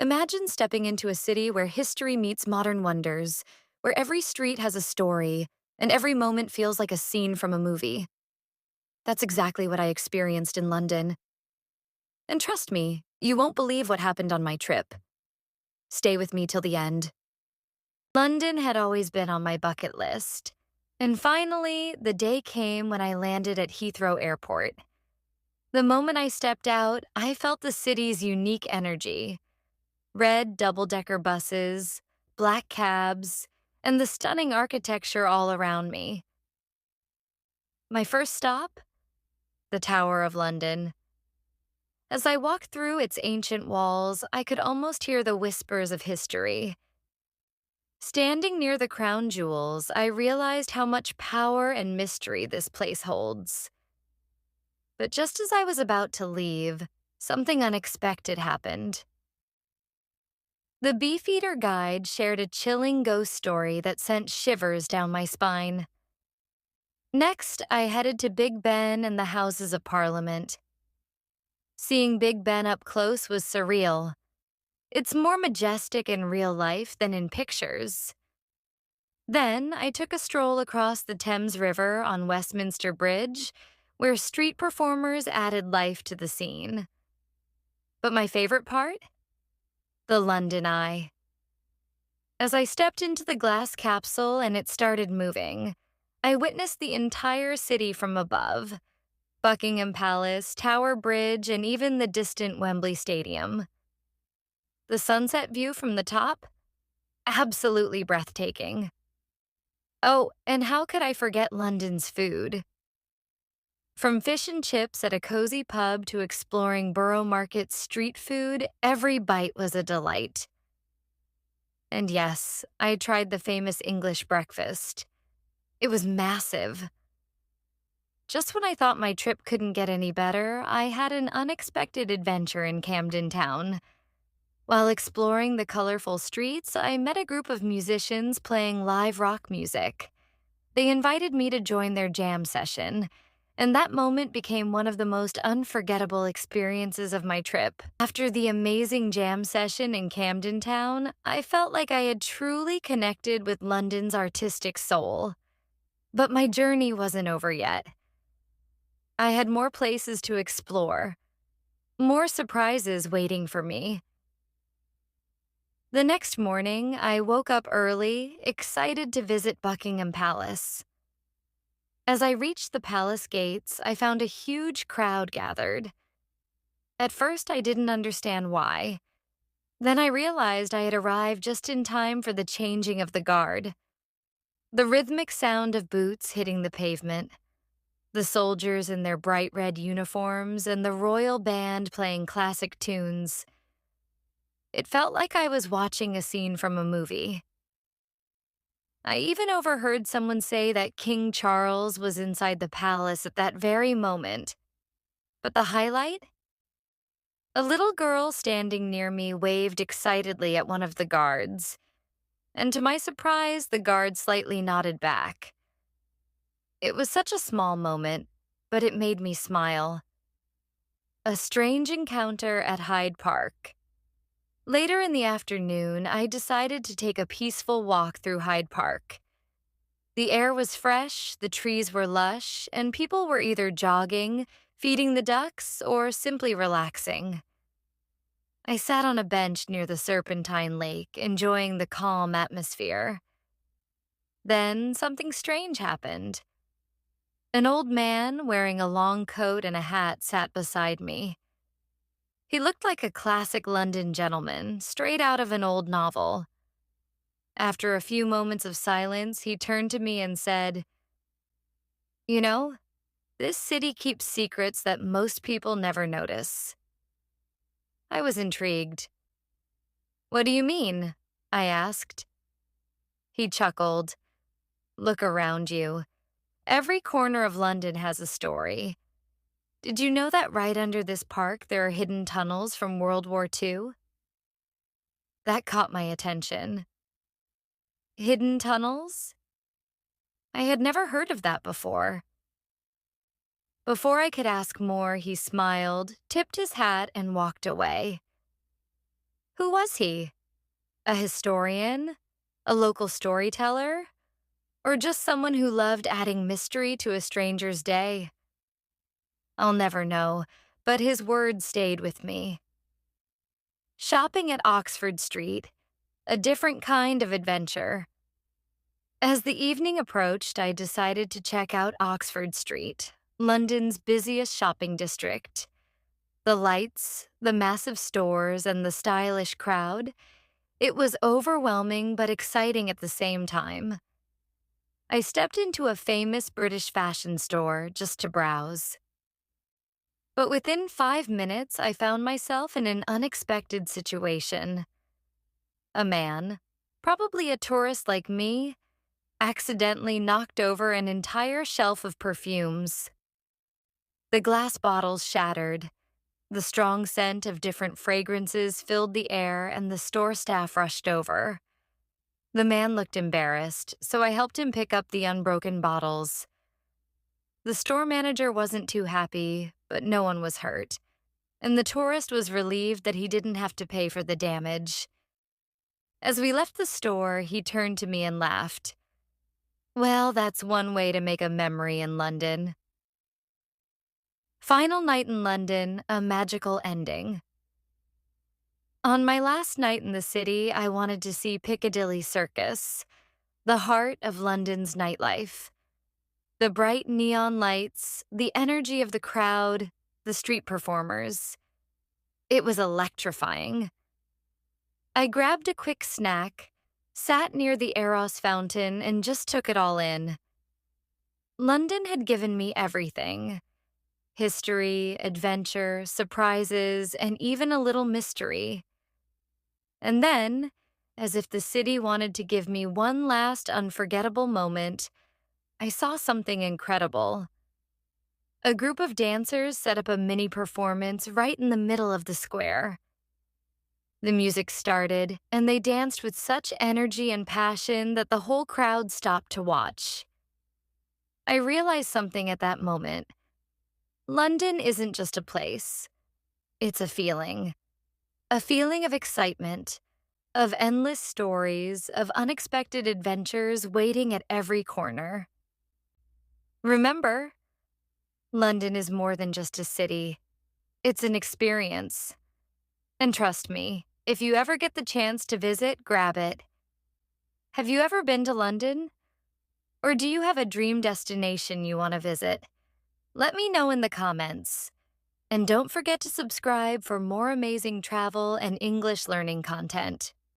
Imagine stepping into a city where history meets modern wonders, where every street has a story, and every moment feels like a scene from a movie. That's exactly what I experienced in London. And trust me, you won't believe what happened on my trip. Stay with me till the end. London had always been on my bucket list. And finally, the day came when I landed at Heathrow Airport. The moment I stepped out, I felt the city's unique energy. Red double-decker buses, black cabs, and the stunning architecture all around me. My first stop? The Tower of London. As I walked through its ancient walls, I could almost hear the whispers of history. Standing near the crown jewels, I realized how much power and mystery this place holds. But just as I was about to leave, something unexpected happened. The Beefeater Guide shared a chilling ghost story that sent shivers down my spine. Next, I headed to Big Ben and the Houses of Parliament. Seeing Big Ben up close was surreal. It's more majestic in real life than in pictures. Then, I took a stroll across the Thames River on Westminster Bridge, where street performers added life to the scene. But my favorite part? The London Eye. As I stepped into the glass capsule and it started moving, I witnessed the entire city from above: Buckingham Palace, Tower Bridge, and even the distant Wembley Stadium. The sunset view from the top? Absolutely breathtaking. Oh, and how could I forget London's food? From fish and chips at a cozy pub to exploring Borough Market's street food, every bite was a delight. And yes, I tried the famous English breakfast. It was massive. Just when I thought my trip couldn't get any better, I had an unexpected adventure in Camden Town. While exploring the colorful streets, I met a group of musicians playing live rock music. They invited me to join their jam session, and that moment became one of the most unforgettable experiences of my trip. After the amazing jam session in Camden Town, I felt like I had truly connected with London's artistic soul. But my journey wasn't over yet. I had more places to explore, more surprises waiting for me. The next morning, I woke up early, excited to visit Buckingham Palace. As I reached the palace gates, I found a huge crowd gathered. At first, I didn't understand why. Then I realized I had arrived just in time for the changing of the guard. The rhythmic sound of boots hitting the pavement, the soldiers in their bright red uniforms, and the royal band playing classic tunes. It felt like I was watching a scene from a movie. I even overheard someone say that King Charles was inside the palace at that very moment. But the highlight? A little girl standing near me waved excitedly at one of the guards, and to my surprise, the guard slightly nodded back. It was such a small moment, but it made me smile. A strange encounter at Hyde Park. Later in the afternoon, I decided to take a peaceful walk through Hyde Park. The air was fresh, the trees were lush, and people were either jogging, feeding the ducks, or simply relaxing. I sat on a bench near the Serpentine Lake, enjoying the calm atmosphere. Then something strange happened. An old man wearing a long coat and a hat sat beside me. He looked like a classic London gentleman, straight out of an old novel. After a few moments of silence, he turned to me and said, "You know, this city keeps secrets that most people never notice." I was intrigued. "What do you mean?" I asked. He chuckled. "Look around you. Every corner of London has a story. Did you know that right under this park there are hidden tunnels from World War II? That caught my attention. Hidden tunnels? I had never heard of that before. Before I could ask more, he smiled, tipped his hat, and walked away. Who was he? A historian? A local storyteller? Or just someone who loved adding mystery to a stranger's day? I'll never know, but his words stayed with me. Shopping at Oxford Street, a different kind of adventure. As the evening approached, I decided to check out Oxford Street, London's busiest shopping district. The lights, the massive stores, and the stylish crowd, it was overwhelming but exciting at the same time. I stepped into a famous British fashion store just to browse. But within 5 minutes, I found myself in an unexpected situation. A man, probably a tourist like me, accidentally knocked over an entire shelf of perfumes. The glass bottles shattered. The strong scent of different fragrances filled the air, and the store staff rushed over. The man looked embarrassed, so I helped him pick up the unbroken bottles. The store manager wasn't too happy, but no one was hurt, and the tourist was relieved that he didn't have to pay for the damage. As we left the store, he turned to me and laughed. Well, that's one way to make a memory in London. Final night in London, a magical ending. On my last night in the city, I wanted to see Piccadilly Circus, the heart of London's nightlife. The bright neon lights, the energy of the crowd, the street performers. It was electrifying. I grabbed a quick snack, sat near the Eros fountain, and just took it all in. London had given me everything. History, adventure, surprises, and even a little mystery. And then, as if the city wanted to give me one last unforgettable moment, I saw something incredible. A group of dancers set up a mini performance right in the middle of the square. The music started, and they danced with such energy and passion that the whole crowd stopped to watch. I realized something at that moment. London isn't just a place. It's a feeling. A feeling of excitement, of endless stories, of unexpected adventures waiting at every corner. Remember, London is more than just a city. It's an experience. And trust me, if you ever get the chance to visit, grab it. Have you ever been to London? Or do you have a dream destination you want to visit? Let me know in the comments. And don't forget to subscribe for more amazing travel and English learning content.